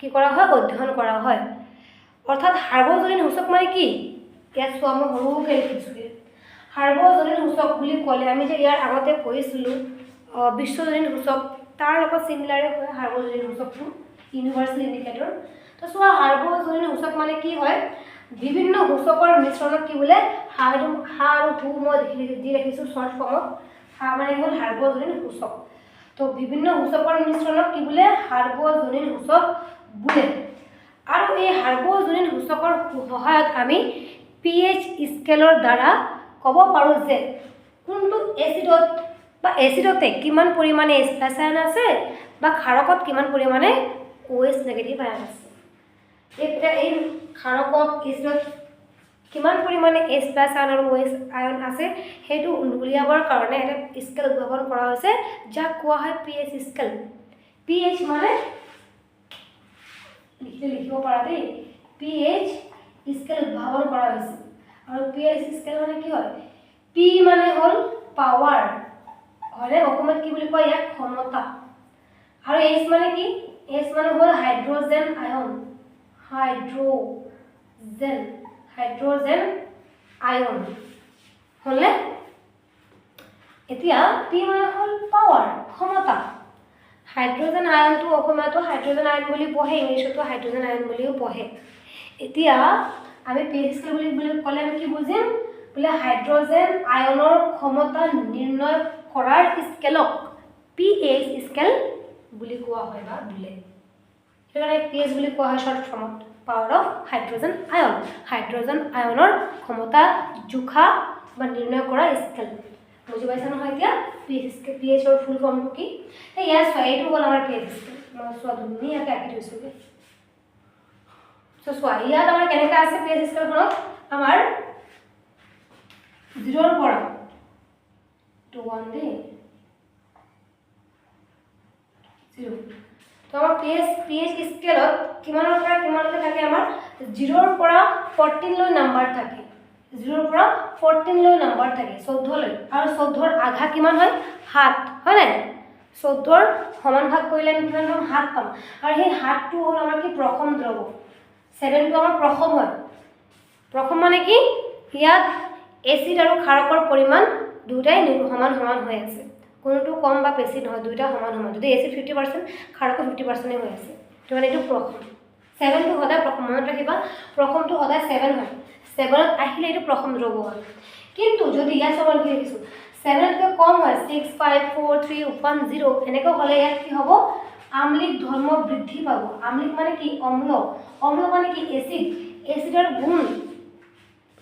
A: কি কৰা হয়, অধ্যয়ন কৰা হয়। অৰ্থাৎ সাৰ্বজনীন সূচক মানে কি? ইয়াত চোৱা মই সৰুকৈ লিখিছোঁ। সাৰ্বজনীন সূচক বুলি ক'লে আমি যে ইয়াৰ আগতে পঢ়িছিলোঁ বিশ্বজনীন সূচক, তাৰ লগত চিমিলাৰে হয় সাৰ্বজনীন সূচকটো, ইউনিভাৰ্চেল ইণ্ডিকেটৰ। তো চোৱা সাৰ্বজনীন সূচক মানে কি হয়, বিভিন্ন সূচকৰ মিশ্ৰণক কি বোলে, হা আৰু হু মই দি ৰাখিছোঁ শ্বৰ্ট ফৰ্মত। হা মানে হ'ল সাৰ্বজনীন সূচক। তো বিভিন্ন সূচকৰ মিশ্ৰণক কি বোলে, সাৰ্বজনীন সূচক বোলে। আৰু এই সাৰ্বজনীন সূচকৰ সহায়ত আমি pH স্কেলৰ দ্বাৰা ক'ব পাৰোঁ যে কোনটো এচিডতে কিমান পৰিমাণে H+ আয়ন আছে বা ক্ষাৰকত কিমান পৰিমাণে OH নেগেটিভ আয়ন আছে। এতিয়া এই ক্ষাৰকত এচিডত কিমান পৰিমাণে H+ আয়ন আৰু OH আয়ন আছে সেইটো উলিয়াবৰ কাৰণে এটা স্কেল উদ্ভাৱন কৰা হৈছে, যাক কোৱা হয় pH স্কেল। pH মানে লিখিব পাৰা দেই, pH স্কেল উদ্ভাৱন কৰা হৈছে। আৰু pH স্কেল মানে কি হয়, P মানে হ'ল পাৱাৰ, হয়নে? অসমত কি বুলি কয় ইয়াক, ক্ষমতা। আৰু H মানে কি, H মানে হ'ল হাইড্ৰোজেন আয়ন, হাইড্ৰোজেন আয়ন হ'লে। এতিয়া P মানে হ'ল পাৱাৰ, ক্ষমতা। হাইড্ৰোজেন আয়নটো অসমীয়াতো হাইড্ৰোজেন আয়ন বুলি পঢ়ে, ইংলিছতো হাইড্ৰোজেন আয়ন বুলিও পঢ়ে। এতিয়া আমি pH স্কেল বুলি ক'লে আমি কি বুজিম বোলে হাইড্ৰোজেন আয়নৰ ক্ষমতা নিৰ্ণয় কৰাৰ স্কেলক pH স্কেল বুলি কোৱা হয় বা বোলে। সেইকাৰণে pH বুলি কোৱা হয় শৰ্ট ফৰ্মত, power of hydrogen ion, hydrogen আয়নৰ ক্ষমতা জোখা বা নিৰ্ণয় কৰা স্কেল। বুজি পাইছা নহয় এতিয়া pH ৰ ফুল ফৰ্মটো কি? ইয়াৰ এইটো হ'ল আমাৰ pH স্কেল। মই চোৱা ধুনীয়াকৈ আঁকি থৈছোঁ। চোৱা ইয়াত আমাৰ কেনেকৈ আছে pH স্কেলখনত, আমাৰ 0 ৰ পৰা 1 দেই 0। তো আমাৰ pH স্কেলত কিমানৰ পৰা কিমানলৈকে থাকে, আমাৰ 0 ৰ পৰা 14 লৈ নাম্বাৰ থাকে, 0 ৰ পৰা 14 লৈ নাম্বাৰ থাকে, 14 লৈ। আৰু 14 ৰ আধা কিমান হয় 7, হয় নাই? 14 ৰ সমান ভাগ কৰিলে আমি কিমান পাম 7 পাম। আৰু সেই 7টো হ'ল আমাৰ কি প্ৰথম দ্ৰৱ, 7টো আমাৰ প্ৰথম হয়। প্ৰথম মানে কি ইয়াত এচিড আৰু ক্ষাৰকৰ পৰিমাণ দুটাই সমান সমান হৈ আছে, কোনোটো কম বা বেছি নহয়, দুইটা সমান সমান। যদি এচিড 50% ক্ষাৰকো 50% হৈ আছে, তো মানে এইটো প্ৰথম। 7টো সদায় প্ৰথম, মনত ৰাখিবা প্ৰথমটো সদায় 7 হয়, 7ত আহিলে এইটো প্ৰথম দ্ৰৱ হয়। কিন্তু যদি ইয়াত সমান কি লিখিছোঁ 7তকৈ কম হয় 6, 5, 4, 3, 1, 0 এনেকৈ হ'লে ইয়াত কি হ'ব আম্লিক ধৰ্ম বৃদ্ধি পাব। আম্লিক মানে কি অম্ল, অম্ল মানে কি এচিড, এচিডৰ গুণ,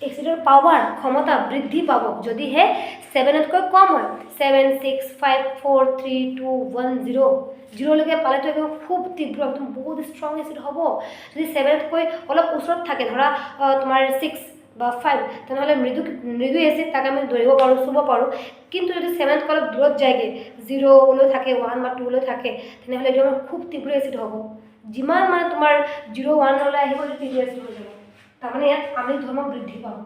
A: এচিডৰ পাৱাৰ ক্ষমতা বৃদ্ধি পাব যদিহে 7তকৈ কম হয়। 7, 6, 5, 4, 3, 2, 1, 0 0লৈকে পালেতো একদম খুব তীব্ৰ, একদম বহুত ষ্ট্ৰং এচিড হ'ব। যদি 7তকৈ অলপ ওচৰত থাকে, ধৰা তোমাৰ 6 বা 5, তেনেহ'লে মৃদু এচিড, তাক আমি ধৰিব পাৰোঁ, চুব পাৰোঁ। কিন্তু যদি 7তকৈ অলপ দূৰত যায়গৈ, 0লৈ থাকে, 1 বা 2লৈ থাকে, তেনেহ'লে এইটো আমাৰ খুব তীব্ৰ এচিড হ'ব। যিমান মানে তোমাৰ 0, 1লৈ আহিব, এইটো তীব্ৰ এচিড হৈ যাব। তাৰমানে ইয়াত আম্লিক ধৰ্ম বৃদ্ধি পাব।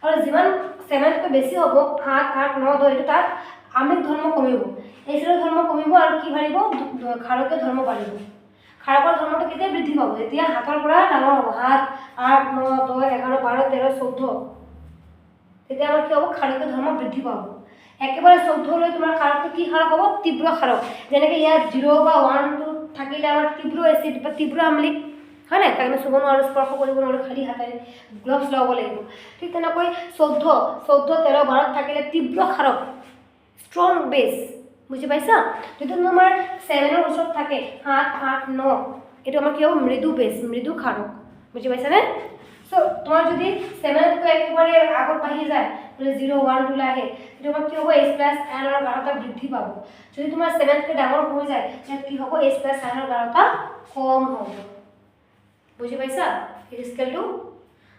A: আৰু যিমান 7তকৈ বেছি হ'ব 7, 8, 9, 10 এইটো তাত আম্লিক ধৰ্ম কমিব, এচিডৰ ধৰ্ম কমিব আৰু কি বাঢ়িব ক্ষাৰকীয় ধৰ্ম বাঢ়িব। ক্ষাৰকৰ ধৰ্মটো কেতিয়া বৃদ্ধি পাব, যেতিয়া 7ৰ পৰা ডাঙৰ হ'ব, 7, 8, 9, 10, 11, 12, 13, 14, তেতিয়া আমাৰ কি হ'ব ক্ষাৰকীয় ধৰ্ম বৃদ্ধি পাব। একেবাৰে 14লৈ তোমাৰ ক্ষাৰকটো কি ক্ষাৰক হ'ব তীব্ৰ ক্ষাৰক, যেনেকৈ ইয়াত 0 বা 1টো থাকিলে আমাৰ তীব্ৰ এচিড বা তীব্ৰ আম্লিক, হয় নাই? তাক আমি চুব নোৱাৰোঁ, স্পৰ্শ কৰিব নোৱাৰোঁ, খালী হাতেৰে গ্লভছ লগাব লাগিব। ঠিক তেনেকৈ 14, 13, 12ত থাকিলে তীব্ৰ ক্ষাৰক, ষ্ট্ৰং বেছ। বুজি পাইছা? যদি তোমাৰ 7ৰ ওচৰত থাকে 7, 8, 9 এইটো আমাৰ কি হ'ব মৃদু বেছ, মৃদু ক্ষাৰক। বুজি পাইছানে? চ' তোমাৰ যদি 7তকৈ একেবাৰে আগত বাঢ়ি যায়, বোলে 0, 1, 2লৈ আহে, সেইটো আমাৰ কি হ'ব H+ আয়নৰ গাঢ়তা বৃদ্ধি পাব। যদি তোমাৰ 7তকৈ ডাঙৰ হৈ যায়, তেতিয়া কি হ'ব H+ আয়নৰ গাঢ়তা কম হ'ব। বুজি পাইছা এই স্কেলটো?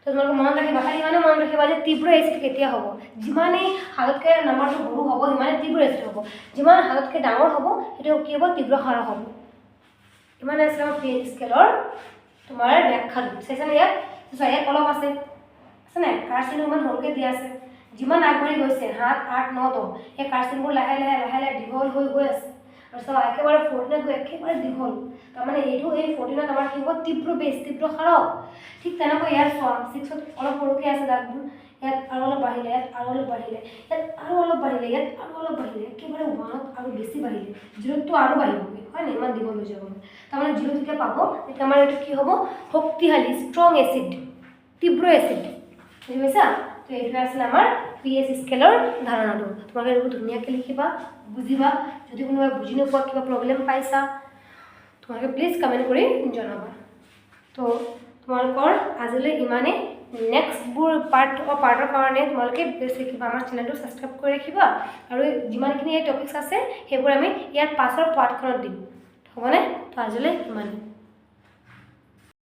A: তো তোমালোকে মনত ৰাখিবা, খালি ইমানে মনত ৰাখিবা যে তীব্ৰ এচিড কেতিয়া হ'ব, যিমানেই হাততকৈ নাম্বাৰটো সৰু হ'ব সিমানে তীব্ৰ এচিড হ'ব, যিমান হাততকৈ ডাঙৰ হ'ব সেইটো কি হ'ব তীব্ৰ ক্ষাৰক হ'ব। ইমানে আছিলে আমাৰ pH স্কেলৰ তোমাৰ ব্যাখ্যাটো। চাইছানে ইয়াত? ইয়াত অলপ আছে নাই, কাৰ্চিনো ইমান সৰুকৈ দিয়া আছে, যিমান আগবাঢ়ি গৈছে 7, 8, 9, 10 সেই কাৰ্চিনবোৰ লাহে লাহে দীঘল হৈ গৈ আছে। আৰু চব একেবাৰে 14ত গৈ একেবাৰে দীঘল, তাৰমানে এইটো এই 14ত আমাৰ কি হ'ব তীব্ৰ বেছ, তীব্ৰ ক্ষাৰক। ঠিক তেনেকৈ ইয়াত 6ত অলপ সৰুকৈ আছে দাগবোৰ, ইয়াত আৰু অলপ বাঢ়িলে, ইয়াত আৰু অলপ বাঢ়িলে, ইয়াত আৰু অলপ বাঢ়িলে, ইয়াত আৰু অলপ বাঢ়িলে, একেবাৰে 1ত আৰু বেছি বাঢ়িলে, 0তটো আৰু বাঢ়িবগৈ, হয় নাই? ইমান দীঘল হৈ যাব। তাৰমানে 0 যেতিয়া পাব তেতিয়া আমাৰ এইটো কি হ'ব শক্তিশালী ষ্ট্ৰং এচিড, তীব্ৰ এচিড। বুজি পাইছা? তো এইটো আছিলে আমাৰ pH স্কেলৰ ধাৰণাটো। তোমালোকে এইবোৰ ধুনীয়াকৈ লিখিবা, বুজিবা। যদি কোনোবাই বুজি নোপোৱা, কিবা প্ৰব্লেম পাইছা, তোমালোকে প্লিজ কমেণ্ট কৰি জনাবা। তো তোমালোকৰ আজিলৈ ইমানেই। নেক্সটবোৰ পাৰ্টৰ কাৰণে তোমালোকে শিকিবা, আমাৰ চেনেলটো ছাবস্ক্ৰাইব কৰি ৰাখিবা। আৰু যিমানখিনি এই টপিকছ আছে সেইবোৰ আমি ইয়াৰ পাছৰ পাৰ্টখনত দিম, হ'বনে? তো আজিলৈ ইমানেই।